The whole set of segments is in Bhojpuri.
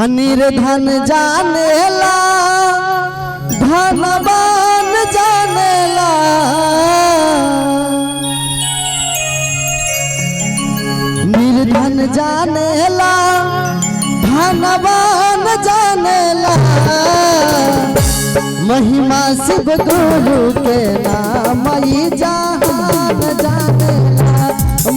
निर्धन जानेला धनवान जानेला निर्धन जानेला धनवान जानेला महिमा शिव गुरु के नाम ई जहान जानेला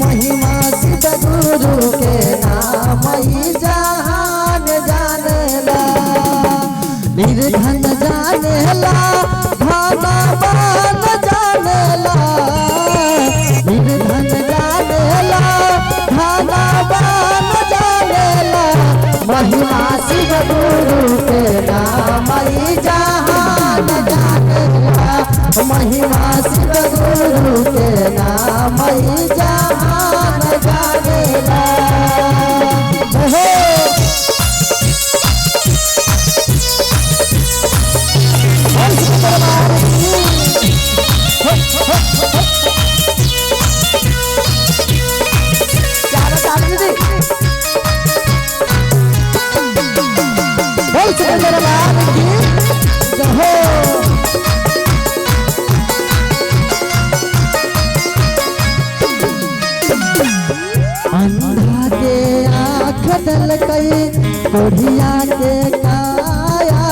महिमा शिव गुरु के नाम ई जहान जानेला निर्धन जानेला धनवान जानेला निर्धन जानेला धनवान जानेला महिमा शिव गुरु के नाम ई जहान जानेला महिमा शिव गुरु के नाम ई जहान जानेला अंधा के आँख दलकई कोढ़िया के काया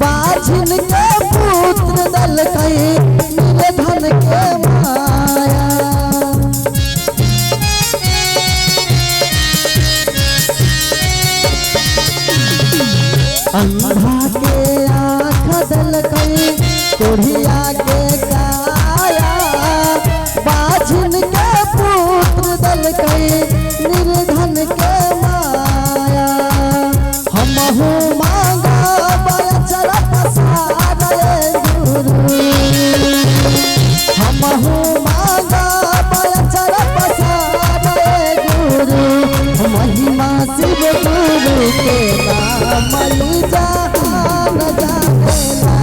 बाझिन के पुत्र दलकई निर्धन के माया अंधा के आँख दलकई कोढ़िया के काया बाझिन के पुत्र दलकई निर्धन के माया हमहु मांगा बचर पसार गुरु हमहु मांगा बचर पसार गुरु महिमा शिव गुरु के नाम ई जहान जानेला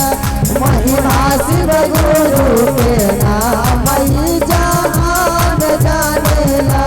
महिमा शिव गुरु के नाम ई जहान जानेला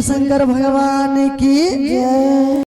शिव शंकर भगवान की जय।